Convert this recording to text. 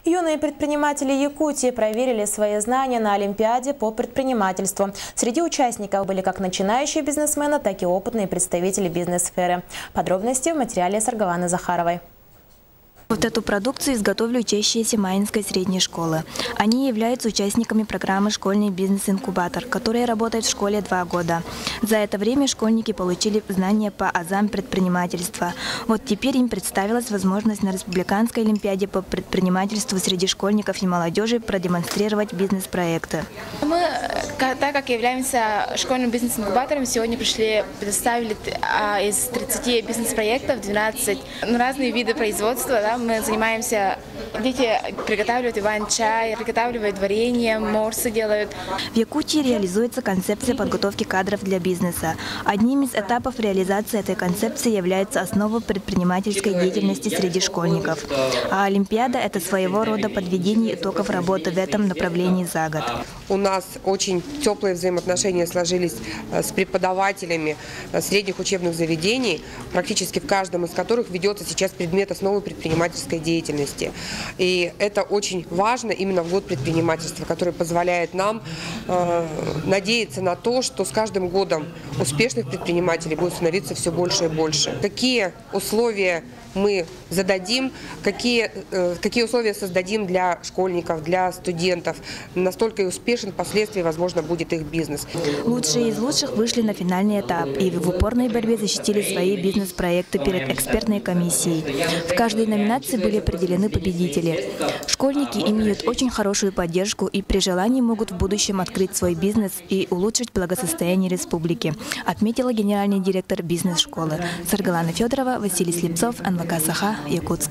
Юные предприниматели Якутии проверили свои знания на Олимпиаде по предпринимательству. Среди участников были как начинающие бизнесмены, так и опытные представители бизнес-сферы. Подробности в материале Саргаланы Захаровой. Вот эту продукцию изготовили учащиеся Маинской средней школы. Они являются участниками программы «Школьный бизнес-инкубатор», которая работает в школе 2 года. За это время школьники получили знания по азам предпринимательства. Вот теперь им представилась возможность на Республиканской олимпиаде по предпринимательству среди школьников и молодежи продемонстрировать бизнес-проекты. Мы, так как являемся школьным бизнес-инкубатором, сегодня предоставили из 30 бизнес-проектов 12 разные виды производства. Да? Мы занимаемся, дети приготавливают иван-чай, приготавливают варенье, морсы делают. В Якутии реализуется концепция подготовки кадров для бизнеса. Одним из этапов реализации этой концепции является основа предпринимательской деятельности среди школьников. А Олимпиада – это своего рода подведение итогов работы в этом направлении за год. У нас очень теплые взаимоотношения сложились с преподавателями средних учебных заведений, практически в каждом из которых ведется сейчас предмет основы предпринимательской деятельности. И это очень важно именно в год предпринимательства, который позволяет нам надеяться на то, что с каждым годом успешных предпринимателей будет становиться все больше и больше. Какие условия мы зададим, какие условия создадим для школьников, для студентов, настолько и успешен впоследствии, возможно, будет их бизнес. Лучшие из лучших вышли на финальный этап и в упорной борьбе защитили свои бизнес-проекты перед экспертной комиссией. В каждой номинации были определены победители. Школьники имеют очень хорошую поддержку и при желании могут в будущем открыть свой бизнес и улучшить благосостояние республики, отметила генеральный директор бизнес-школы. Саргалана Федорова, Василий Слепцов, НВК Саха, Якутск.